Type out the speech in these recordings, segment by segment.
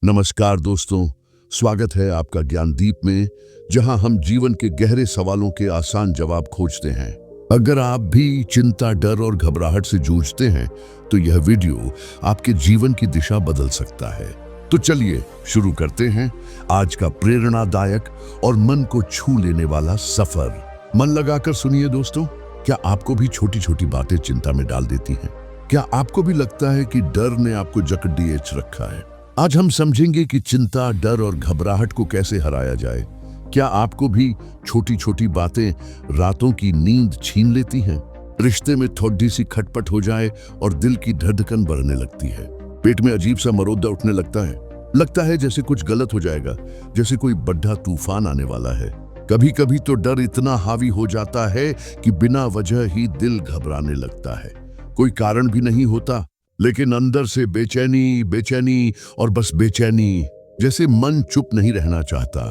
नमस्कार दोस्तों, स्वागत है आपका ज्ञानदीप में, जहां हम जीवन के गहरे सवालों के आसान जवाब खोजते हैं। अगर आप भी चिंता, डर और घबराहट से जूझते हैं, तो यह वीडियो आपके जीवन की दिशा बदल सकता है। तो चलिए शुरू करते हैं आज का प्रेरणादायक और मन को छू लेने वाला सफर। मन लगाकर सुनिए दोस्तों, क्या आपको भी छोटी छोटी बातें चिंता में डाल देती हैं? क्या आपको भी लगता है कि डर ने आपको जकड़ दिए रखा है? आज हम समझेंगे कि चिंता, डर और घबराहट को कैसे हराया जाए। क्या आपको भी छोटी छोटी बातें रातों की नींद छीन लेती हैं? रिश्ते में थोड़ी सी खटपट हो जाए और दिल की धड़कन बढ़ने लगती है। पेट में अजीब सा मरोदा उठने लगता है जैसे कुछ गलत हो जाएगा, जैसे कोई बड़ा तूफान आने वाला है। कभी कभी तो डर इतना हावी हो जाता है कि बिना वजह ही दिल घबराने लगता है। कोई कारण भी नहीं होता, लेकिन अंदर से बेचैनी और बस बेचैनी, जैसे मन चुप नहीं रहना चाहता,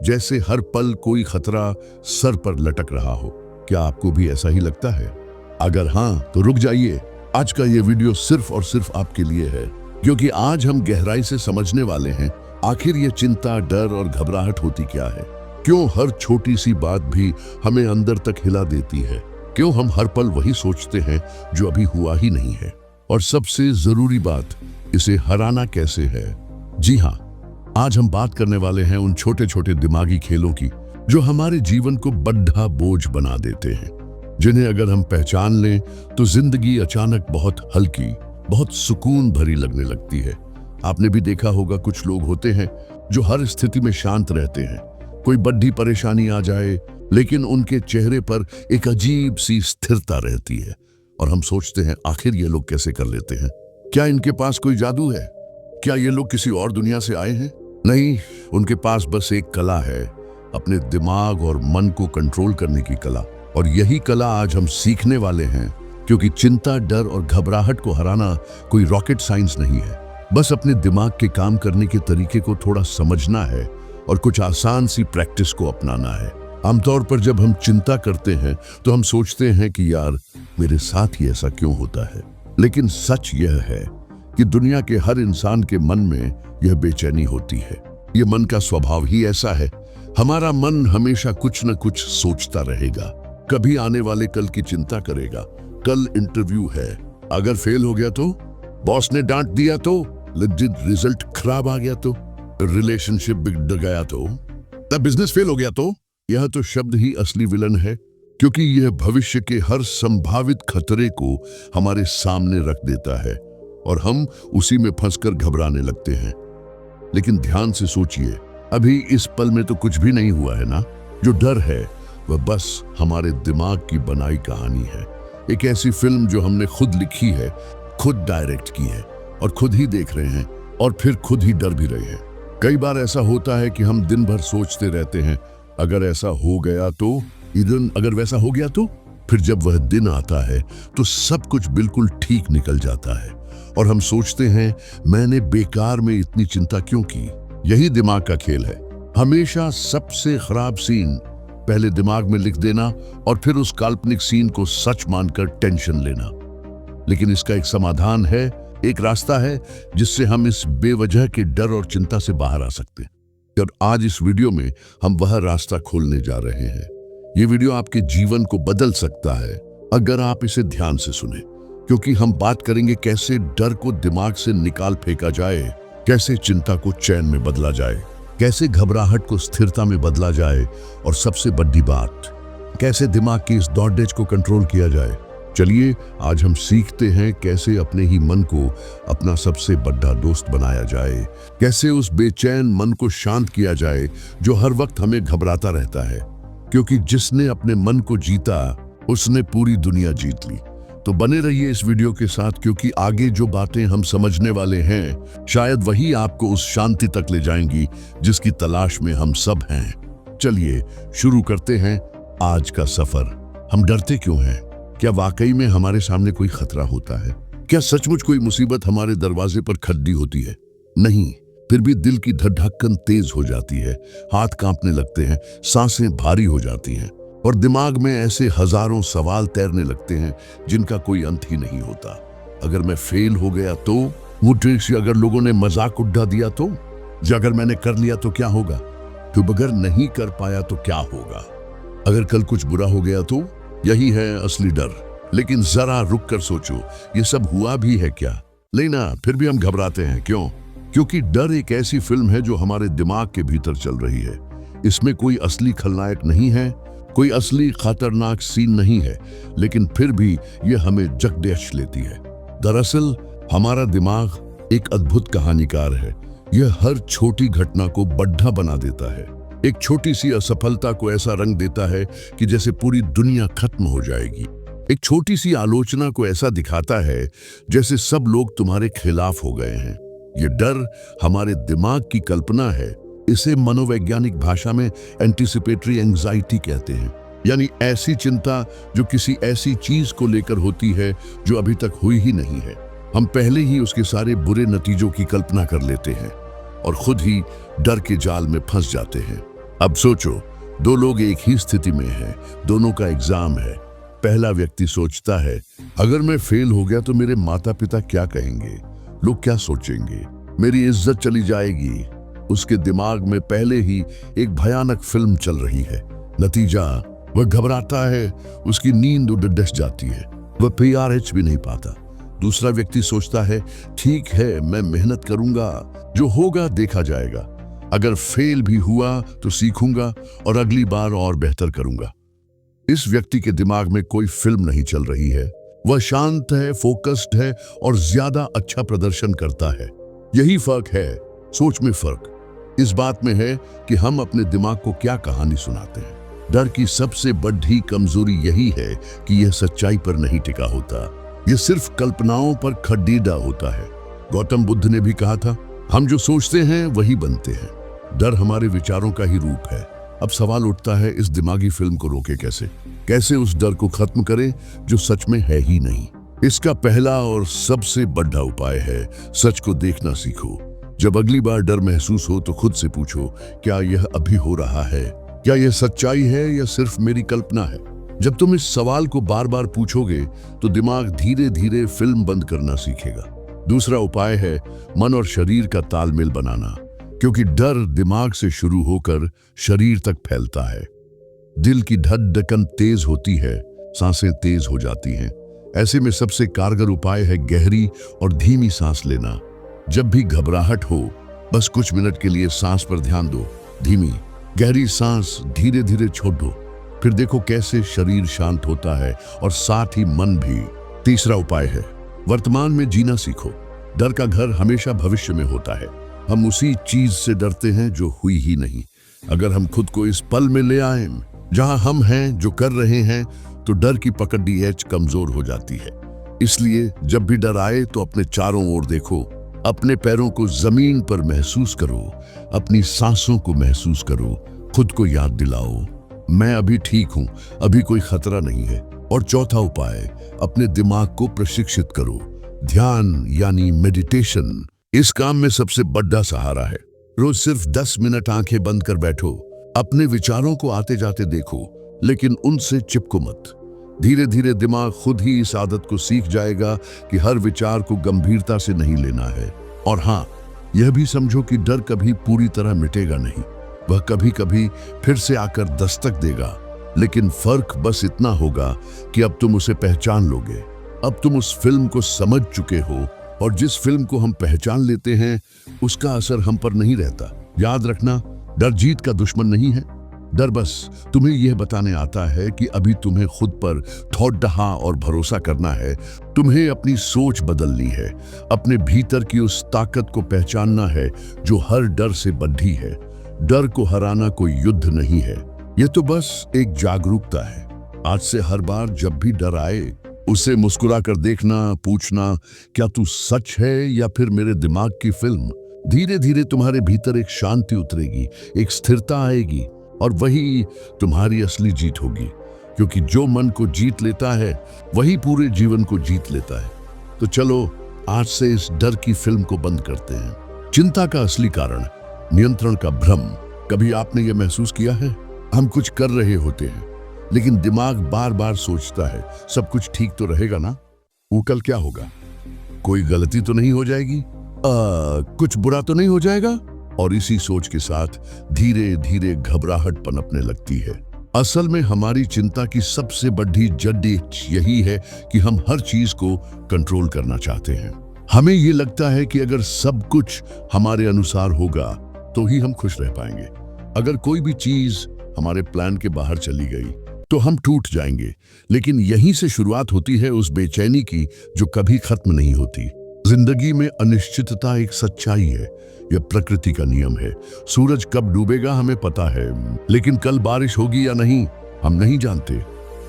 जैसे हर पल कोई खतरा सर पर लटक रहा हो। क्या आपको भी ऐसा ही लगता है? अगर हाँ, तो रुक जाइए, आज का ये वीडियो सिर्फ और सिर्फ आपके लिए है, क्योंकि आज हम गहराई से समझने वाले हैं आखिर ये चिंता, डर और घबराहट होती क्या है। क्यों हर छोटी सी बात भी हमें अंदर तक हिला देती है? क्यों हम हर पल वही सोचते हैं जो अभी हुआ ही नहीं है? और सबसे जरूरी बात, इसे हराना कैसे है? जी हाँ, आज हम बात करने वाले हैं उन छोटे छोटे दिमागी खेलों की जो हमारे जीवन को बड़ा बोझ बना देते हैं, जिन्हें अगर हम पहचान लें तो जिंदगी अचानक बहुत हल्की, बहुत सुकून भरी लगने लगती है। आपने भी देखा होगा, कुछ लोग होते हैं जो हर स्थिति में शांत रहते हैं। कोई बड़ी परेशानी आ जाए, लेकिन उनके चेहरे पर एक अजीब सी स्थिरता रहती है, और हम सोचते हैं आखिर ये लोग कैसे कर लेते हैं? क्या इनके पास कोई जादू है? क्या ये लोग किसी और दुनिया से आए हैं? नहीं, उनके पास बस एक कला है, अपने दिमाग और मन को कंट्रोल करने की कला। और यही कला आज हम सीखने वाले हैं, क्योंकि चिंता, डर और घबराहट को हराना कोई रॉकेट साइंस नहीं है। बस अपने दिमाग के काम करने के तरीके को थोड़ा समझना है और कुछ आसान सी प्रैक्टिस को अपनाना है। आमतौर पर जब हम चिंता करते हैं तो हम सोचते हैं कि यार, मेरे साथ ही ऐसा क्यों होता है। लेकिन सच यह है कि दुनिया के हर इंसान के मन में यह बेचैनी होती है। यह मन का स्वभाव ही ऐसा है। हमारा मन हमेशा कुछ न कुछ सोचता रहेगा। कभी आने वाले कल की चिंता करेगा, कल इंटरव्यू है, अगर फेल हो गया तो, बॉस ने डांट दिया तो, रिजल्ट खराब आ गया तो, रिलेशनशिप बिगड़ गया तो, बिजनेस फेल हो गया तो। यह तो शब्द ही असली विलन है, क्योंकि यह भविष्य के हर संभावित खतरे को हमारे सामने रख देता है और हम उसी में फंसकर घबराने लगते हैं। लेकिन ध्यान से सोचिए, अभी इस पल में तो कुछ भी नहीं हुआ है ना। जो डर है वह बस हमारे दिमाग की बनाई कहानी है, एक ऐसी फिल्म जो हमने खुद लिखी है, खुद डायरेक्ट की है और खुद ही देख रहे हैं, और फिर खुद ही डर भी रहे हैं। कई बार ऐसा होता है कि हम दिन भर सोचते रहते हैं, अगर ऐसा हो गया तो, अगर वैसा हो गया तो। फिर जब वह दिन आता है तो सब कुछ बिल्कुल ठीक निकल जाता है और हम सोचते हैं, मैंने बेकार में इतनी चिंता क्यों की। यही दिमाग का खेल है। हमेशा सबसे खराब सीन पहले दिमाग में लिख देना और फिर उस काल्पनिक सीन को सच मानकर टेंशन लेना। लेकिन इसका एक समाधान है, एक रास्ता है जिससे हम इस बेवजह के डर और चिंता से बाहर आ सकते हैं। और आज इस वीडियो में हम वह रास्ता खोलने जा रहे हैं। ये वीडियो आपके जीवन को बदल सकता है अगर आप इसे ध्यान से सुने, क्योंकि हम बात करेंगे कैसे डर को दिमाग से निकाल फेंका जाए, कैसे चिंता को चैन में बदला जाए, कैसे घबराहट को स्थिरता में बदला जाए, और सबसे बड़ी बात, कैसे दिमाग की इस दौड़ेज को कंट्रोल किया जाए। चलिए आज हम सीखते हैं कैसे अपने ही मन को अपना सबसे बड़ा दोस्त बनाया जाए, कैसे उस बेचैन मन को शांत किया जाए जो हर वक्त हमें घबराता रहता है। क्योंकि जिसने अपने मन को जीता, उसने पूरी दुनिया जीत ली। तो बने रहिए इस वीडियो के साथ, क्योंकि आगे जो बातें हम समझने वाले हैं, शायद वही आपको उस शांति तक ले जाएंगी जिसकी तलाश में हम सब हैं। चलिए शुरू करते हैं आज का सफर। हम डरते क्यों हैं? क्या वाकई में हमारे सामने कोई खतरा होता है? क्या सचमुच कोई मुसीबत हमारे दरवाजे पर खड़ी होती है? नहीं, फिर भी दिल की धड़कन तेज हो जाती है, हाथ कांपने लगते हैं, सांसें भारी हो जाती हैं और दिमाग में ऐसे हजारों सवाल तैरने लगते हैं जिनका कोई अंत ही नहीं होता। अगर मैं फेल हो गया तो, वो ट्रिक्स अगर लोगों ने मजाक उड़ा दिया तो, जो अगर मैंने कर लिया तो क्या होगा, तो अगर नहीं कर पाया तो क्या होगा, अगर कल कुछ बुरा हो गया तो। यही है असली डर। लेकिन जरा रुक कर सोचो, ये सब हुआ भी है क्या? लेना फिर भी हम घबराते हैं, क्यों? क्योंकि डर एक ऐसी फिल्म है जो हमारे दिमाग के भीतर चल रही है। इसमें कोई असली खलनायक नहीं है, कोई असली खतरनाक सीन नहीं है, लेकिन फिर भी ये हमें जकड़े लेती है। दरअसल हमारा दिमाग एक अद्भुत कहानीकार है। यह हर छोटी घटना को बड़ा बना देता है। एक छोटी सी असफलता को ऐसा रंग देता है कि जैसे पूरी दुनिया खत्म हो जाएगी। एक छोटी सी आलोचना को ऐसा दिखाता है जैसे सब लोग तुम्हारे खिलाफ हो गए हैं। ये डर हमारे दिमाग की कल्पना है। इसे मनोवैज्ञानिक भाषा में एंटीसिपेटरी एंजाइटी कहते हैं, यानी ऐसी चिंता जो किसी ऐसी चीज को लेकर होती है जो अभी तक हुई ही नहीं है। हम पहले ही उसके सारे बुरे नतीजों की कल्पना कर लेते हैं और खुद ही डर के जाल में फंस जाते हैं। अब सोचो, दो लोग एक ही स्थिति में हैं, दोनों का एग्जाम है। पहला व्यक्ति सोचता है, अगर मैं फेल हो गया तो मेरे माता पिता क्या कहेंगे, लोग क्या सोचेंगे, मेरी इज्जत चली जाएगी। उसके दिमाग में पहले ही एक भयानक फिल्म चल रही है। नतीजा, वह घबराता है, उसकी नींद उड़ जाती है, वह PRH भी नहीं पाता। दूसरा व्यक्ति सोचता है, ठीक है, मैं मेहनत करूंगा, जो होगा देखा जाएगा, अगर फेल भी हुआ तो सीखूंगा और अगली बार और बेहतर करूंगा। इस व्यक्ति के दिमाग में कोई फिल्म नहीं चल रही है। वह शांत है, फोकस्ड है और ज्यादा अच्छा प्रदर्शन करता है। यही फर्क है, सोच में फर्क इस बात में है कि हम अपने दिमाग को क्या कहानी सुनाते हैं। डर की सबसे बड़ी कमजोरी यही है कि यह सच्चाई पर नहीं टिका होता, यह सिर्फ कल्पनाओं पर खड़ीदा होता है। गौतम बुद्ध ने भी कहा था, हम जो सोचते हैं वही बनते हैं। डर हमारे विचारों का ही रूप है। अब सवाल उठता है, इस दिमागी फिल्म को रोके कैसे उस डर को खत्म करें जो सच में है ही नहीं। इसका पहला और सबसे बड़ा उपाय है, सच को देखना सीखो। जब अगली बार डर महसूस हो तो खुद से पूछो, क्या यह अभी हो रहा है? क्या यह सच्चाई है या सिर्फ मेरी कल्पना है? जब तुम इस सवाल को बार बार पूछोगे तो दिमाग धीरे धीरे फिल्म बंद करना सीखेगा। दूसरा उपाय है मन और शरीर का तालमेल बनाना, क्योंकि डर दिमाग से शुरू होकर शरीर तक फैलता है। दिल की धड़कन तेज होती है, सांसें तेज हो जाती हैं। ऐसे में सबसे कारगर उपाय है गहरी और धीमी सांस लेना। जब भी घबराहट हो, बस कुछ मिनट के लिए सांस पर ध्यान दो। धीमी गहरी सांस धीरे धीरे छोड़ो, फिर देखो कैसे शरीर शांत होता है और साथ ही मन भी। तीसरा उपाय है वर्तमान में जीना सीखो। डर का घर हमेशा भविष्य में होता है। हम उसी चीज से डरते हैं जो हुई ही नहीं। अगर हम खुद को इस पल में ले आए जहां हम हैं, जो कर रहे हैं, तो डर की पकड़ी एज कमजोर हो जाती है। इसलिए जब भी डर आए तो अपने चारों ओर देखो, अपने पैरों को जमीन पर महसूस करो, अपनी सांसों को महसूस करो, खुद को याद दिलाओ, मैं अभी ठीक हूं, अभी कोई खतरा नहीं है। और चौथा उपाय, अपने दिमाग को प्रशिक्षित करो। ध्यान यानी मेडिटेशन इस काम में सबसे बड़ा सहारा है। रोज सिर्फ 10 मिनट आंखें बंद कर बैठो, अपने विचारों को आते जाते देखो, लेकिन उनसे चिपको मत। धीरे धीरे दिमाग खुद ही इस आदत को सीख जाएगा कि हर विचार को गंभीरता से नहीं लेना है। और हाँ, यह भी समझो कि डर कभी पूरी तरह मिटेगा नहीं, वह कभी कभी फिर से आकर दस्तक देगा। लेकिन फर्क बस इतना होगा कि अब तुम उसे पहचान लोगे। अब तुम उस फिल्म को समझ चुके हो, और जिस फिल्म को हम पहचान लेते हैं उसका असर हम पर नहीं रहता। याद रखना, डर जीत का दुश्मन नहीं है। डर बस तुम्हें यह बताने आता है कि अभी तुम्हें खुद पर थोड़ा और भरोसा करना है। तुम्हें अपनी सोच बदलनी है, अपने भीतर की उस ताकत को पहचानना है जो हर डर से बंधी है। डर को हराना कोई युद्ध नहीं है, यह तो बस एक जागरूकता है। आज से हर बार जब भी डर आए, उसे मुस्कुरा कर देखना, पूछना, क्या तू सच है या फिर मेरे दिमाग की फिल्म? धीरे धीरे तुम्हारे भीतर एक शांति उतरेगी, एक स्थिरता आएगी, और वही तुम्हारी असली जीत होगी। क्योंकि जो मन को जीत लेता है वही पूरे जीवन को जीत लेता है। तो चलो आज से इस डर की फिल्म को बंद करते हैं। चिंता का असली कारण नियंत्रण का भ्रम। कभी आपने यह महसूस किया है, हम कुछ कर रहे होते हैं लेकिन दिमाग बार बार सोचता है, सब कुछ ठीक तो रहेगा ना, वो कल क्या होगा, कोई गलती तो नहीं हो जाएगी, कुछ बुरा तो नहीं हो जाएगा। और इसी सोच के साथ धीरे धीरे घबराहट पनपने लगती है। असल में हमारी चिंता की सबसे बड़ी जड़ यही है कि हम हर चीज को कंट्रोल करना चाहते हैं। हमें ये लगता है कि अगर सब कुछ हमारे अनुसार होगा तो ही हम खुश रह पाएंगे। अगर कोई भी चीज हमारे प्लान के बाहर चली गई तो हम टूट जाएंगे। लेकिन यहीं से शुरुआत होती है उस बेचैनी की जो कभी खत्म नहीं होती। जिंदगी में अनिश्चितता एक सच्चाई है, यह प्रकृति का नियम है। सूरज कब डूबेगा हमें पता है, लेकिन कल बारिश होगी या नहीं हम नहीं जानते।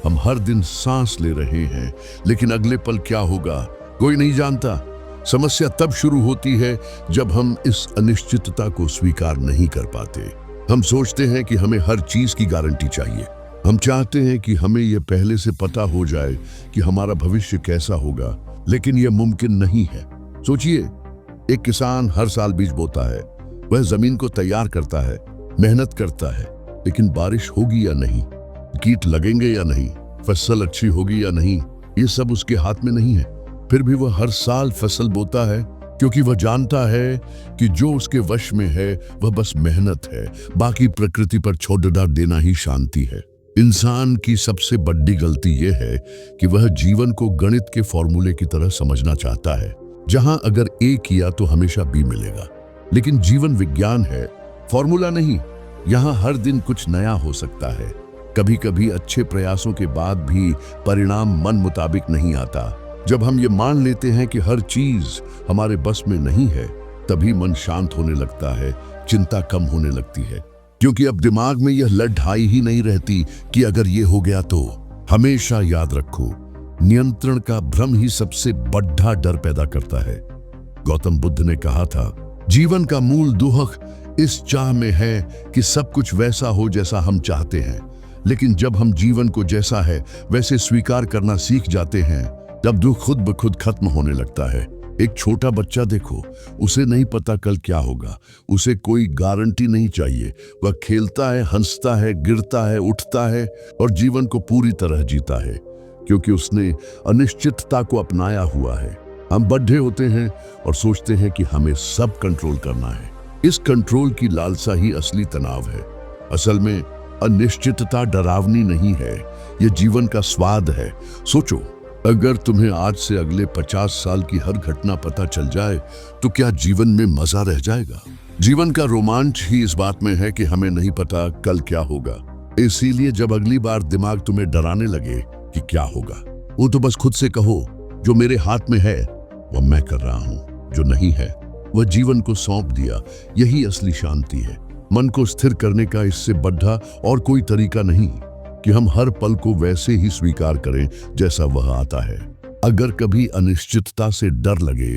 हम हर दिन सांस ले रहे हैं, लेकिन अगले पल क्या होगा कोई नहीं जानता। समस्या तब शुरू होती है जब हम इस अनिश्चितता को स्वीकार नहीं कर पाते। हम सोचते हैं कि हमें हर चीज की गारंटी चाहिए। हम चाहते हैं कि हमें यह पहले से पता हो जाए कि हमारा भविष्य कैसा होगा, लेकिन यह मुमकिन नहीं है। सोचिए, एक किसान हर साल बीज बोता है, वह जमीन को तैयार करता है, मेहनत करता है, लेकिन बारिश होगी या नहीं, कीट लगेंगे या नहीं, फसल अच्छी होगी या नहीं, ये सब उसके हाथ में नहीं है। फिर भी वह हर साल फसल बोता है क्योंकि वह जानता है कि जो उसके वश में है वह बस मेहनत है, बाकी प्रकृति पर छोड़ देना ही शांति है। इंसान की सबसे बड़ी गलती यह है कि वह जीवन को गणित के फॉर्मूले की तरह समझना चाहता है, जहां अगर ए किया तो हमेशा बी मिलेगा। लेकिन जीवन विज्ञान है, फॉर्मूला नहीं। यहाँ हर दिन कुछ नया हो सकता है। कभी कभी अच्छे प्रयासों के बाद भी परिणाम मन मुताबिक नहीं आता। जब हम ये मान लेते हैं कि हर चीज हमारे बस में नहीं है, तभी मन शांत होने लगता है, चिंता कम होने लगती है, क्योंकि अब दिमाग में यह लड़ाई ही नहीं रहती कि अगर ये हो गया तो। हमेशा याद रखो, नियंत्रण का भ्रम ही सबसे बड़ा डर पैदा करता है। गौतम बुद्ध ने कहा था, जीवन का मूल दुख इस चाह में है कि सब कुछ वैसा हो जैसा हम चाहते हैं। लेकिन जब हम जीवन को जैसा है वैसे स्वीकार करना सीख जाते हैं, तब दुख खुद ब खुद खत्म होने लगता है। एक छोटा बच्चा देखो, उसे नहीं पता कल क्या होगा, उसे कोई गारंटी नहीं चाहिए। वह खेलता है, हंसता है, गिरता है, उठता है और जीवन को पूरी तरह जीता है, क्योंकि उसने अनिश्चितता को अपनाया हुआ है। हम बड्ढे होते हैं और सोचते हैं कि हमें सब कंट्रोल करना है। इस कंट्रोल की लालसा ही असली तनाव है। असल में अनिश्चितता डरावनी नहीं है, यह जीवन का स्वाद है। सोचो, अगर तुम्हें आज से अगले 50 साल की हर घटना पता चल जाए तो क्या जीवन में मजा रह जाएगा? जीवन का रोमांच ही इस बात में है कि हमें नहीं पता कल क्या होगा। इसीलिए जब अगली बार दिमाग तुम्हें डराने लगे कि क्या होगा, वो तो बस खुद से कहो, जो मेरे हाथ में है वह मैं कर रहा हूं, जो नहीं है वह जीवन को सौंप दिया। यही असली शांति है। मन को स्थिर करने का इससे बढ़ा और कोई तरीका नहीं कि हम हर पल को वैसे ही स्वीकार करें जैसा वह आता है। अगर कभी अनिश्चितता से डर लगे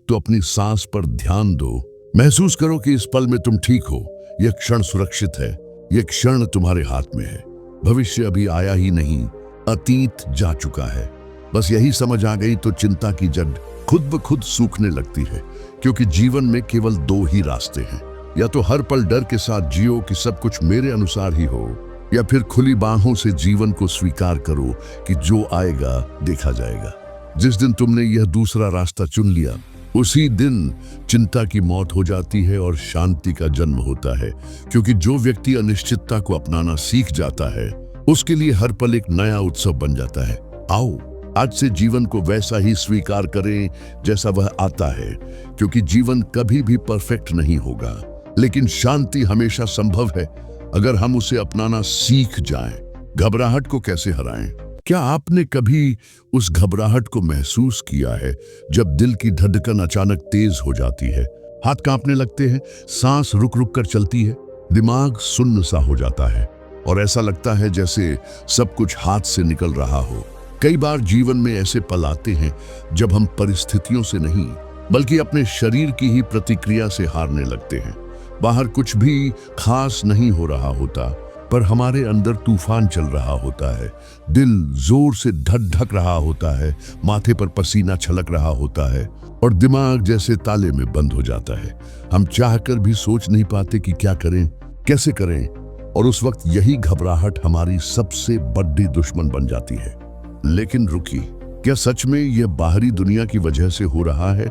तो अपनी सांस पर ध्यान दो। महसूस करो कि इस पल में तुम ठीक हो, यह क्षण सुरक्षित है, यह क्षण तुम्हारे हाथ में है। भविष्य अभी आया ही नहीं, अतीत जा चुका है। बस यही समझ आ गई तो चिंता की जड़ खुद ब खुद सूखने लगती है, क्योंकि जीवन में केवल दो ही रास्ते हैं। या तो हर पल डर के साथ जियो कि सब कुछ मेरे अनुसार ही हो, या फिर खुली बाहों से जीवन को स्वीकार करो कि जो आएगा देखा जाएगा। जिस दिन तुमने यह दूसरा रास्ता चुन लिया, उसी दिन चिंता की मौत हो जाती है और शांति का जन्म होता है। क्योंकि जो व्यक्ति अनिश्चितता को अपनाना सीख जाता है, उसके लिए हर पल एक नया उत्सव बन जाता है। आओ आज से जीवन को वैसा ही स्वीकार करें जैसा वह आता है, क्योंकि जीवन कभी भी परफेक्ट नहीं होगा, लेकिन शांति हमेशा संभव है अगर हम उसे अपनाना सीख जाएं। घबराहट को कैसे हराएं? क्या आपने कभी उस घबराहट को महसूस किया है जब दिल की धड़कन अचानक तेज हो जाती है, हाथ कांपने लगते हैं, सांस रुक रुक कर चलती है, दिमाग सुन्न सा हो जाता है और ऐसा लगता है जैसे सब कुछ हाथ से निकल रहा हो? कई बार जीवन में ऐसे पल आते हैं जब हम परिस्थितियों से नहीं बल्कि अपने शरीर की ही प्रतिक्रिया से हारने लगते हैं। बाहर कुछ भी खास नहीं हो रहा होता, पर हमारे अंदर तूफान चल रहा होता है। दिल जोर से धक रहा होता है, माथे पर पसीना छलक रहा होता है और दिमाग जैसे ताले में बंद हो जाता है। हम चाहकर भी सोच नहीं पाते कि क्या करें, कैसे करें, और उस वक्त यही घबराहट हमारी सबसे बड़ी दुश्मन बन जाती है। लेकिन रुकी, क्या सच में यह बाहरी दुनिया की वजह से हो रहा है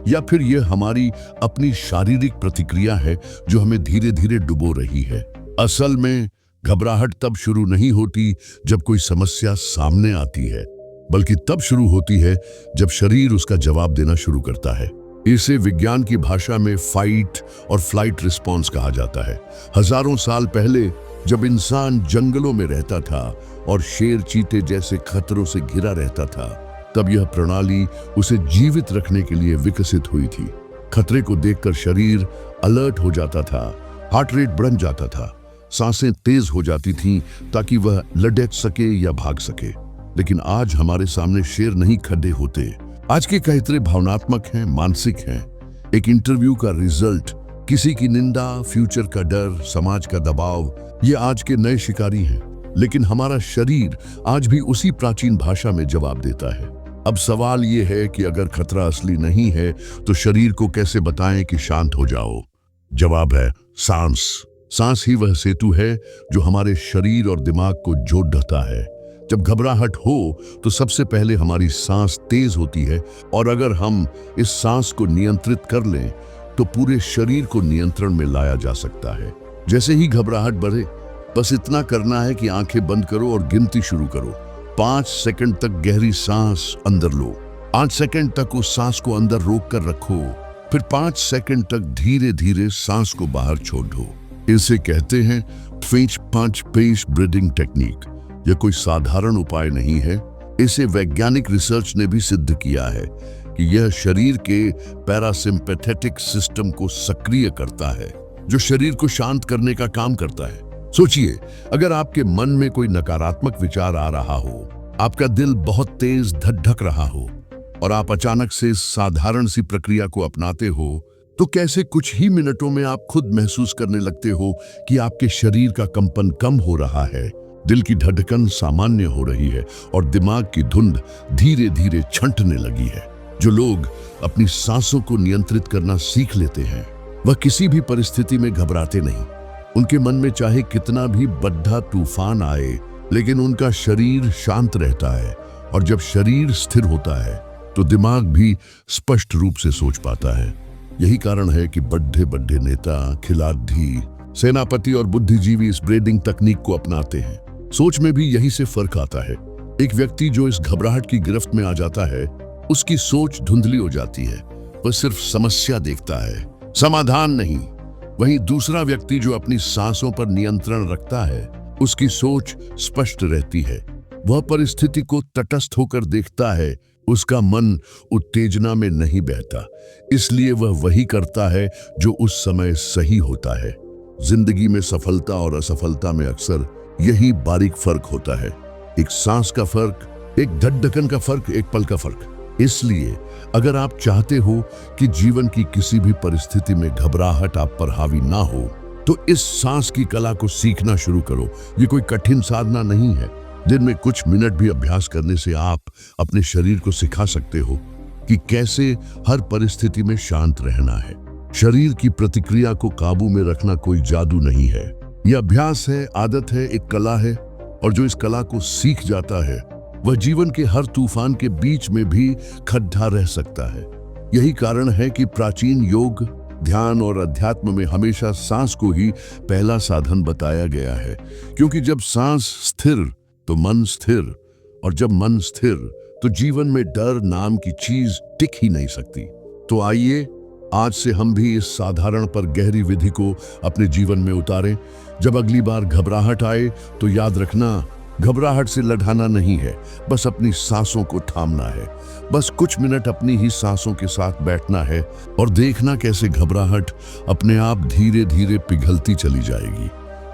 या फिर ये हमारी अपनी शारीरिक प्रतिक्रिया है जो हमें धीरे धीरे डुबो रही है? असल में घबराहट तब शुरू नहीं होती जब कोई समस्या सामने आती है, बल्कि तब शुरू होती है जब शरीर उसका जवाब देना शुरू करता है। इसे विज्ञान की भाषा में फाइट और फ्लाइट रिस्पॉन्स कहा जाता है। हजारों साल पहले जब इंसान जंगलों में रहता था और शेर चीते जैसे खतरों से घिरा रहता था, तब यह प्रणाली उसे जीवित रखने के लिए विकसित हुई थी। खतरे को देखकर शरीर अलर्ट हो जाता था, हार्ट रेट बढ़ जाता था, सांसें तेज हो जाती थीं ताकि वह लड़क सके या भाग सके। लेकिन आज हमारे सामने शेर नहीं खड़े होते। आज के खतरे भावनात्मक हैं, मानसिक हैं। एक इंटरव्यू का रिजल्ट, किसी की निंदा, फ्यूचर का डर, समाज का दबाव, ये आज के नए शिकारी हैं। लेकिन हमारा शरीर आज भी उसी प्राचीन भाषा में जवाब देता है। अब सवाल ये है कि अगर खतरा असली नहीं है तो शरीर को कैसे बताएं कि शांत हो जाओ? जवाब है सांस। सांस ही वह सेतु है जो हमारे शरीर और दिमाग को जोड़ता है। जब घबराहट हो तो सबसे पहले हमारी सांस तेज होती है, और अगर हम इस सांस को नियंत्रित कर लें तो पूरे शरीर को नियंत्रण में लाया जा सकता है। जैसे ही घबराहट बढ़े, बस इतना करना है कि आंखें बंद करो और गिनती शुरू करो। 5 सेकंड तक गहरी सांस अंदर लो, 5 सेकंड तक उस सांस को अंदर रोक कर रखो, फिर 5 सेकंड तक धीरे धीरे सांस को बाहर छोड़ दो। इसे कहते हैं 5 पेस ब्रीदिंग टेक्निक। यह कोई साधारण उपाय नहीं है। इसे वैज्ञानिक रिसर्च ने भी सिद्ध किया है कि यह शरीर के पैरासिम्पैथेटिक सिस्टम को सक्रिय करता है, जो शरीर को शांत करने का काम करता है। सोचिए, अगर आपके मन में कोई नकारात्मक विचार आ रहा हो, आपका दिल बहुत तेज धड़क रहा हो और आप अचानक से इस साधारण सी प्रक्रिया को अपनाते हो, तो कैसे कुछ ही मिनटों में आप खुद महसूस करने लगते हो कि आपके शरीर का कंपन कम हो रहा है, दिल की धड़कन सामान्य हो रही है और दिमाग की धुंध धीरे धीरे छंटने लगी है। जो लोग अपनी सांसों को नियंत्रित करना सीख लेते हैं, वह किसी भी परिस्थिति में घबराते नहीं। उनके मन में चाहे कितना भी बड़ा तूफान आए, लेकिन उनका शरीर शांत रहता है, और जब शरीर स्थिर होता है तो दिमाग भी स्पष्ट रूप से सोच पाता है। यही कारण है कि बड़े बड़े नेता, खिलाड़ी, सेनापति और बुद्धिजीवी इस ब्रीदिंग तकनीक को अपनाते हैं। सोच में भी यही से फर्क आता है। एक व्यक्ति जो इस घबराहट की गिरफ्त में आ जाता है, उसकी सोच धुंधली हो जाती है। वह सिर्फ समस्या देखता है, समाधान नहीं। वहीं दूसरा व्यक्ति जो अपनी सांसों पर नियंत्रण रखता है, उसकी सोच स्पष्ट रहती है। वह परिस्थिति को तटस्थ होकर देखता है, उसका मन उत्तेजना में नहीं बहता। इसलिए वह वही करता है जो उस समय सही होता है। जिंदगी में सफलता और असफलता में अक्सर यही बारीक फर्क होता है। एक सांस का फर्क, एक धड़कन का फर्क, एक पल का फर्क। इसलिए अगर आप चाहते हो कि जीवन की किसी भी परिस्थिति में घबराहट आप पर हावी ना हो, तो इस सांस की कला को सीखना शुरू करो। ये कोई कठिन साधना नहीं है। दिन में कुछ मिनट भी अभ्यास करने से आप अपने शरीर को सिखा सकते हो कि कैसे हर परिस्थिति में शांत रहना है। शरीर की प्रतिक्रिया को काबू में रखना कोई जादू नहीं है। यह अभ्यास है, आदत है, एक कला है, और जो इस कला को सीख जाता है वह जीवन के हर तूफान के बीच में भी खड़ा रह सकता है। यही कारण है कि प्राचीन योग, ध्यान और अध्यात्म में हमेशा सांस को ही पहला साधन बताया गया है, क्योंकि जब सांस स्थिर तो मन स्थिर, और जब मन स्थिर तो जीवन में डर नाम की चीज टिक ही नहीं सकती। तो आइए आज से हम भी इस साधारण पर गहरी विधि को अपने जीवन में उतारें। जब अगली बार घबराहट आए तो याद रखना, घबराहट से लड़ाना नहीं है, बस अपनी सांसों को थामना है। बस कुछ मिनट अपनी ही सांसों के साथ बैठना है और देखना कैसे घबराहट अपने आप धीरे धीरे पिघलती चली जाएगी।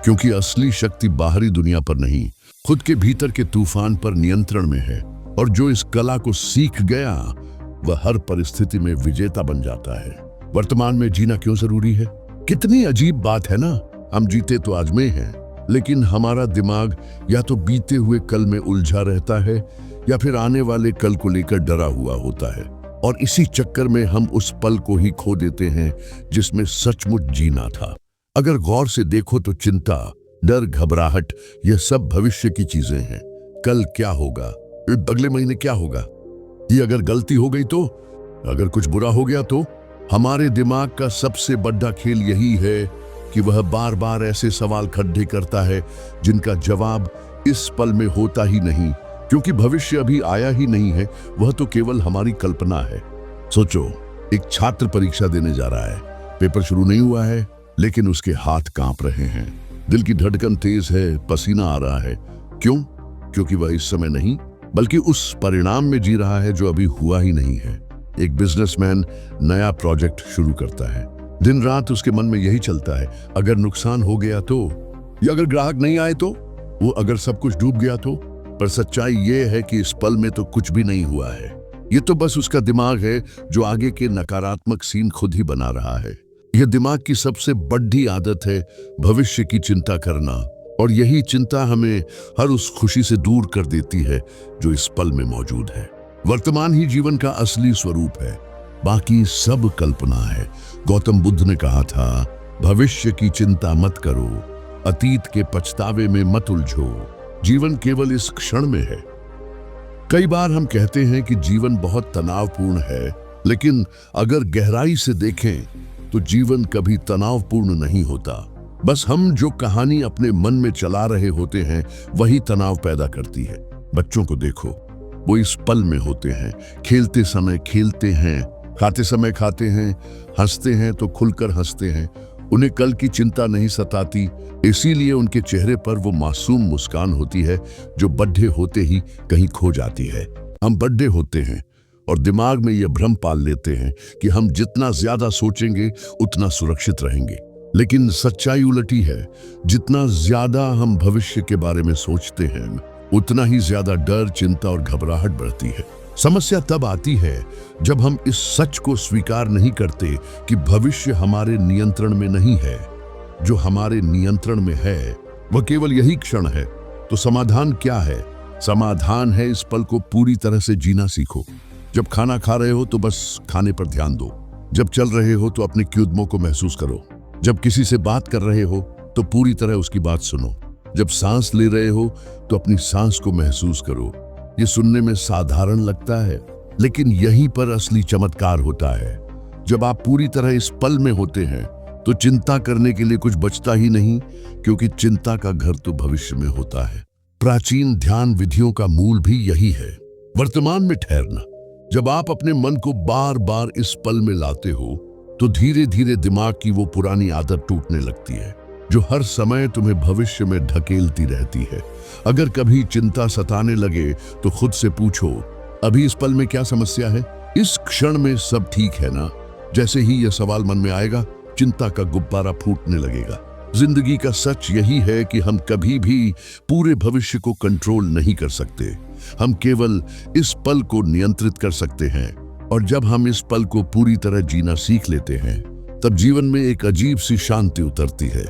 क्योंकि असली शक्ति बाहरी दुनिया पर नहीं, खुद के भीतर के तूफान पर नियंत्रण में है। और जो इस कला को सीख गया वह हर परिस्थिति में विजेता बन जाता है। वर्तमान में जीना क्यों जरूरी है? कितनी अजीब बात है ना। हम जीते तो आज में हैं, लेकिन हमारा दिमाग या तो बीते हुए कल में उलझा रहता है या फिर आने वाले कल को लेकर डरा हुआ होता है। और इसी चक्कर में हम उस पल को ही खो देते हैं जिसमें सचमुच जीना था। अगर गौर से देखो तो चिंता, डर, घबराहट, यह सब भविष्य की चीजें हैं। कल क्या होगा, अगले महीने क्या होगा, ये अगर गलती हो गई तो अगर कुछ बुरा हो गया तो हमारे दिमाग का सबसे बड़ा खेल यही है कि वह बार बार ऐसे सवाल खड़े करता है जिनका जवाब इस पल में होता ही नहीं, क्योंकि भविष्य अभी आया ही नहीं है, वह तो केवल हमारी कल्पना है। सोचो, एक छात्र परीक्षा देने जा रहा है, पेपर शुरू नहीं हुआ है लेकिन उसके हाथ कांप रहे हैं, दिल की धड़कन तेज है, पसीना आ रहा है। क्यों? क्योंकि वह इस समय नहीं बल्कि उस परिणाम में जी रहा है जो अभी हुआ ही नहीं है। एक बिजनेसमैन नया प्रोजेक्ट शुरू करता है, दिन रात उसके मन में यही चलता है, अगर नुकसान हो गया तो, या अगर ग्राहक नहीं आए तो, वो अगर सब कुछ डूब गया तो। पर सच्चाई ये है कि इस पल में तो कुछ भी नहीं हुआ है, ये तो बस उसका दिमाग है जो आगे के नकारात्मक सीन खुद ही बना रहा है। यह दिमाग की सबसे बड़ी आदत है भविष्य की चिंता करना, और यही चिंता हमें हर उस खुशी से दूर कर देती है जो इस पल में मौजूद है। वर्तमान ही जीवन का असली स्वरूप है, बाकी सब कल्पना है। गौतम बुद्ध ने कहा था, भविष्य की चिंता मत करो, अतीत के पछतावे में मत उलझो, जीवन केवल इस क्षण में है। कई बार हम कहते हैं कि जीवन बहुत तनावपूर्ण है, लेकिन अगर गहराई से देखें तो जीवन कभी तनावपूर्ण नहीं होता। बस हम जो कहानी अपने मन में चला रहे होते हैं वही तनाव पैदा करती है। बच्चों को देखो, वो इस पल में होते हैं, खेलते समय खेलते हैं, खाते समय खाते हैं, हंसते हैं तो खुलकर हंसते हैं। उन्हें कल की चिंता नहीं सताती, इसीलिए उनके चेहरे पर वो मासूम मुस्कान होती है जो बड्ढे होते ही कहीं खो जाती है। हम बड्ढे होते हैं और दिमाग में यह भ्रम पाल लेते हैं कि हम जितना ज्यादा सोचेंगे उतना सुरक्षित रहेंगे, लेकिन सच्चाई उलटी है। जितना ज्यादा हम भविष्य के बारे में सोचते हैं उतना ही ज्यादा डर, चिंता और घबराहट बढ़ती है। समस्या तब आती है जब हम इस सच को स्वीकार नहीं करते कि भविष्य हमारे नियंत्रण में नहीं है। जो हमारे नियंत्रण में है वह केवल यही क्षण है। तो समाधान क्या है? समाधान है इस पल को पूरी तरह से जीना सीखो। जब खाना खा रहे हो तो बस खाने पर ध्यान दो, जब चल रहे हो तो अपने कदमों को महसूस करो, जब किसी से बात कर रहे हो तो पूरी तरह उसकी बात सुनो, जब सांस ले रहे हो तो अपनी सांस को महसूस करो। ये सुनने में साधारण लगता है, लेकिन यहीं पर असली चमत्कार होता है। जब आप पूरी तरह इस पल में होते हैं तो चिंता करने के लिए कुछ बचता ही नहीं, क्योंकि चिंता का घर तो भविष्य में होता है। प्राचीन ध्यान विधियों का मूल भी यही है, वर्तमान में ठहरना। जब आप अपने मन को बार बार इस पल में लाते हो तो धीरे धीरे दिमाग की वो पुरानी आदत टूटने लगती है जो हर समय तुम्हें भविष्य में ढकेलती रहती है। अगर कभी चिंता सताने लगे तो खुद से पूछो, अभी इस पल में क्या समस्या है? इस क्षण में सब ठीक है ना? जैसे ही यह सवाल मन में आएगा, चिंता का गुब्बारा फूटने लगेगा। जिंदगी का सच यही है कि हम कभी भी पूरे भविष्य को कंट्रोल नहीं कर सकते, हम केवल इस पल को नियंत्रित कर सकते हैं। और जब हम इस पल को पूरी तरह जीना सीख लेते हैं तब जीवन में एक अजीब सी शांति उतरती है।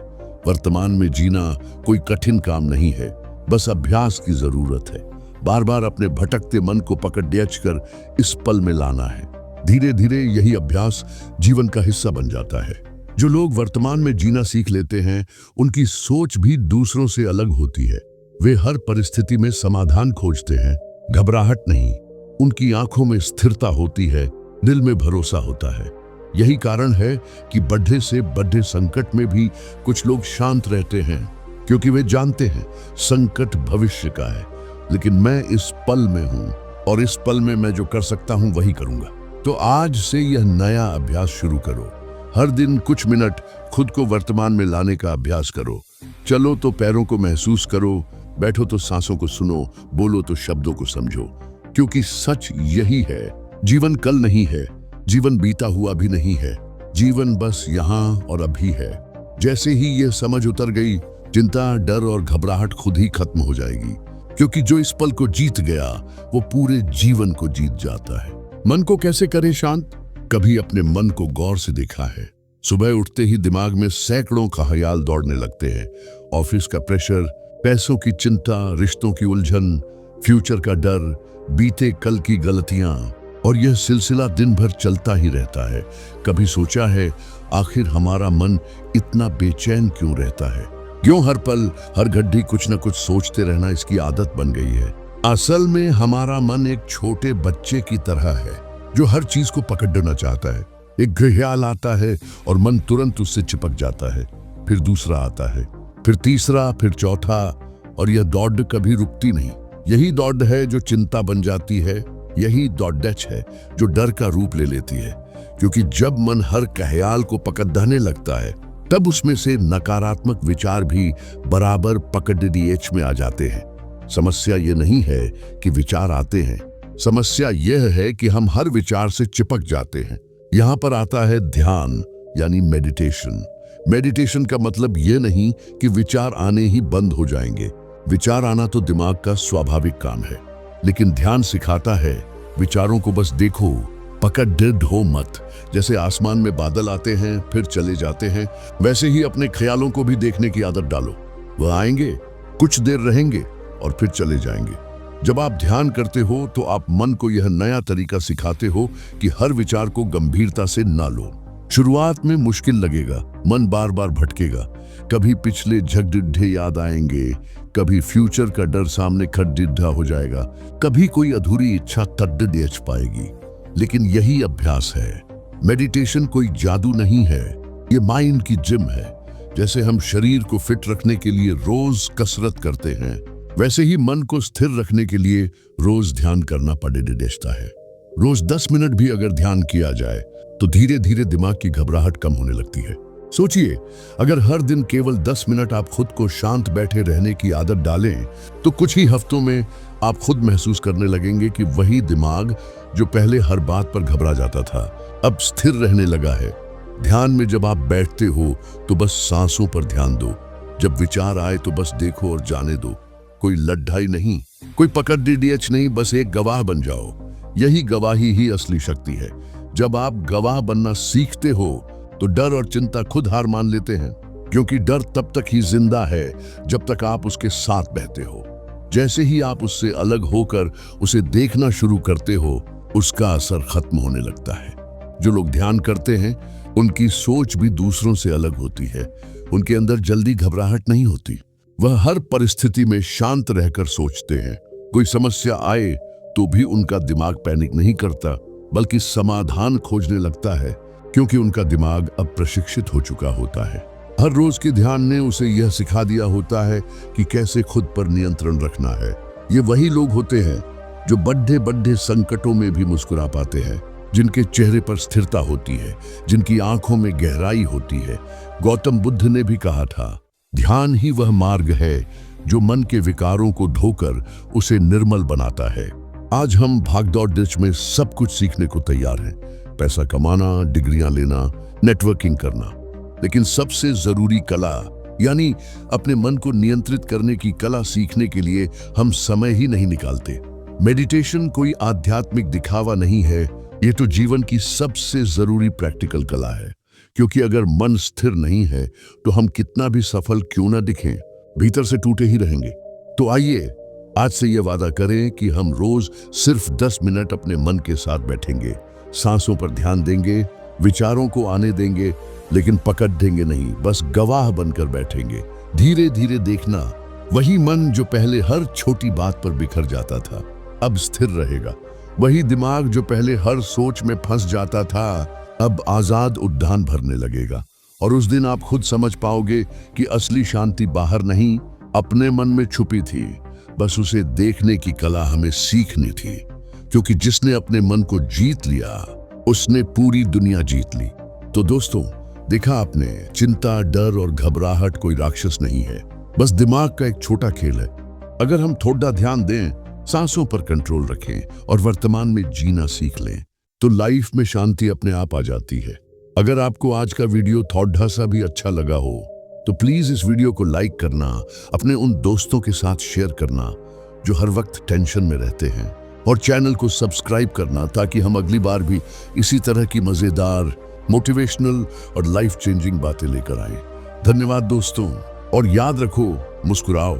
वर्तमान में जीना कोई कठिन काम नहीं है, बस अभ्यास की जरूरत है। बार बार अपने भटकते मन को पकड़ कर इस पल में लाना है। धीरे धीरे यही अभ्यास जीवन का हिस्सा बन जाता है। जो लोग वर्तमान में जीना सीख लेते हैं उनकी सोच भी दूसरों से अलग होती है। वे हर परिस्थिति में समाधान खोजते हैं, घबराहट नहीं। उनकी आंखों में स्थिरता होती है, दिल में भरोसा होता है। यही कारण है कि बढ़े से बढ़े संकट में भी कुछ लोग शांत रहते हैं, क्योंकि वे जानते हैं संकट भविष्य का है, लेकिन मैं इस पल में हूं और इस पल में मैं जो कर सकता हूं वही करूंगा। तो आज से यह नया अभ्यास शुरू करो। हर दिन कुछ मिनट खुद को वर्तमान में लाने का अभ्यास करो। चलो तो पैरों को महसूस करो, बैठो तो सांसों को सुनो, बोलो तो शब्दों को समझो। क्योंकि सच यही है, जीवन कल नहीं है, जीवन बीता हुआ भी नहीं है, जीवन बस यहाँ और अभी है। जैसे ही यह समझ उतर गई, चिंता, डर और घबराहट खुद ही खत्म हो जाएगी, क्योंकि जो इस पल को जीत गया वो पूरे जीवन को जीत जाता है। मन को कैसे करें शांत? कभी अपने मन को गौर से देखा है? सुबह उठते ही दिमाग में सैकड़ों ख्याल दौड़ने लगते हैं। ऑफिस का प्रेशर, पैसों की चिंता, रिश्तों की उलझन, फ्यूचर का डर, बीते कल की गलतियां, और यह सिलसिला दिन भर चलता ही रहता है। कभी सोचा है आखिर हमारा मन इतना बेचैन क्यों रहता है? क्यों हर पल हर घड़ी कुछ न कुछ सोचते रहना इसकी आदत बन गई है? असल में हमारा मन एक छोटे बच्चे की तरह है जो हर चीज को पकड़ना चाहता है। एक ख्याल आता है और मन तुरंत उससे चिपक जाता है, फिर दूसरा आता है, फिर तीसरा, फिर चौथा, और यह दौड़ कभी रुकती नहीं। यही दौड़ है जो चिंता बन जाती है, यही दौड़च है जो डर का रूप ले लेती है। क्योंकि जब मन हर ख्याल को पकड़ने लगता है, तब उसमें से नकारात्मक विचार भी बराबर पकड़ में आ जाते हैं। समस्या ये नहीं है कि विचार आते हैं, समस्या यह है कि हम हर विचार से चिपक जाते हैं। यहाँ पर आता है ध्यान यानी मेडिटेशन। मेडिटेशन का मतलब ये नहीं कि विचार आने ही बंद हो जाएंगे। विचार आना तो दिमाग का स्वाभाविक काम है, लेकिन ध्यान सिखाता है विचारों को बस देखो, पकड़ ढो मत। जैसे आसमान में बादल आते हैं फिर चले जाते हैं, वैसे ही अपने ख्यालों को भी देखने की आदत डालो। वह आएंगे, कुछ देर रहेंगे और फिर चले जाएंगे। जब आप ध्यान करते हो तो आप मन को यह नया तरीका सिखाते हो कि हर विचार को गंभीरता से ना लो। शुरुआत में मुश्किल लगेगा, मन बार बार भटकेगा, कभी पिछले झगड़े याद आएंगे, कभी फ्यूचर का डर सामने खड़ा हो जाएगा, कभी कोई अधूरी इच्छा तड्ड पाएगी। लेकिन यही अभ्यास है। मेडिटेशन कोई जादू नहीं है, ये माइंड की जिम है। जैसे हम शरीर को फिट रखने के लिए रोज कसरत करते हैं, वैसे ही मन को स्थिर रखने के लिए रोज ध्यान करना पड़ता है। रोज 10 मिनट भी अगर ध्यान किया जाए तो धीरे धीरे दिमाग की घबराहट कम होने लगती है। सोचिए, अगर हर दिन केवल 10 मिनट आप खुद को शांत बैठे रहने की आदत डालें, तो कुछ ही हफ्तों में आप खुद महसूस करने लगेंगे कि वही दिमाग जो पहले हर बात पर घबरा जाता था, अब स्थिर रहने लगा है। ध्यान में जब आप बैठते हो तो बस सांसों पर ध्यान दो। जब विचार आए तो बस देखो और जाने दो। कोई लड़ाई नहीं, कोई पकड़ नहीं, बस एक गवाह बन जाओ। यही गवाही ही असली शक्ति है। जब आप गवाह बनना सीखते हो तो डर और चिंता खुद हार मान लेते हैं, क्योंकि डर तब तक ही जिंदा है जब तक आप उसके साथ बहते हो। जैसे ही आप उससे अलग होकर उसे देखना शुरू करते हो, उसका असर खत्म होने लगता है। जो लोग ध्यान करते हैं उनकी सोच भी दूसरों से अलग होती है। उनके अंदर जल्दी घबराहट नहीं होती। वह हर परिस्थिति में शांत रहकर सोचते हैं। कोई समस्या आए तो भी उनका दिमाग पैनिक नहीं करता, बल्कि समाधान खोजने लगता है, क्योंकि उनका दिमाग अब प्रशिक्षित हो चुका होता है। हर रोज के ध्यान ने उसे यह सिखा दिया होता है कि कैसे खुद पर नियंत्रण रखना है। ये वही लोग होते हैं जो बड़े बड़े संकटों में भी मुस्कुरा पाते हैं, जिनके चेहरे पर स्थिरता होती है, जिनकी आंखों में गहराई होती है। गौतम बुद्ध ने भी कहा था, ध्यान ही वह मार्ग है जो मन के विकारों को धोकर उसे निर्मल बनाता है। आज हम भागदौड़ में सब कुछ सीखने को तैयार हैं, पैसा कमाना, डिग्रियां लेना, नेटवर्किंग करना, लेकिन सबसे जरूरी कला यानी अपने मन को नियंत्रित करने की कला सीखने के लिए हम समय ही नहीं निकालते। मेडिटेशन कोई आध्यात्मिक दिखावा नहीं है, ये तो जीवन की सबसे जरूरी प्रैक्टिकल कला है। क्योंकि अगर मन स्थिर नहीं है तो हम कितना भी सफल क्यों ना दिखें, भीतर से टूटे ही रहेंगे। तो आइए आज से ये वादा करें कि हम रोज सिर्फ 10 मिनट अपने मन के साथ बैठेंगे, सांसों पर ध्यान देंगे, विचारों को आने देंगे, लेकिन पकड़ देंगे नहीं, बस गवाह बनकर बैठेंगे। धीरे धीरे देखना, वही मन जो पहले हर छोटी बात पर बिखर जाता था, अब स्थिर रहेगा। वही दिमाग जो पहले हर सोच में फंस जाता था, अब आजाद उड़ान भरने लगेगा। और उस दिन आप खुद समझ पाओगे कि असली शांति बाहर नहीं, अपने मन में छुपी थी। बस उसे देखने की कला हमें सीखनी थी, क्योंकि जिसने अपने मन को जीत लिया, उसने पूरी दुनिया जीत ली। तो दोस्तों, देखा आपने, चिंता, डर और घबराहट कोई राक्षस नहीं है, बस दिमाग का एक छोटा खेल है। अगर हम थोड़ा ध्यान दें, सांसों पर कंट्रोल रखें और वर्तमान में जीना सीख लें, तो लाइफ में शांति अपने आप आ जाती है। अगर आपको आज का वीडियो थोड़ा सा भी अच्छा लगा हो तो प्लीज इस वीडियो को लाइक करना, अपने उन दोस्तों के साथ शेयर करना जो हर वक्त टेंशन में रहते हैं, और चैनल को सब्सक्राइब करना ताकि हम अगली बार भी इसी तरह की मजेदार, मोटिवेशनल और लाइफ चेंजिंग बातें लेकर आए। धन्यवाद दोस्तों, और याद रखो, मुस्कुराओ,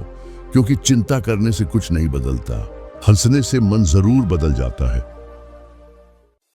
क्योंकि चिंता करने से कुछ नहीं बदलता, हंसने से मन जरूर बदल जाता है।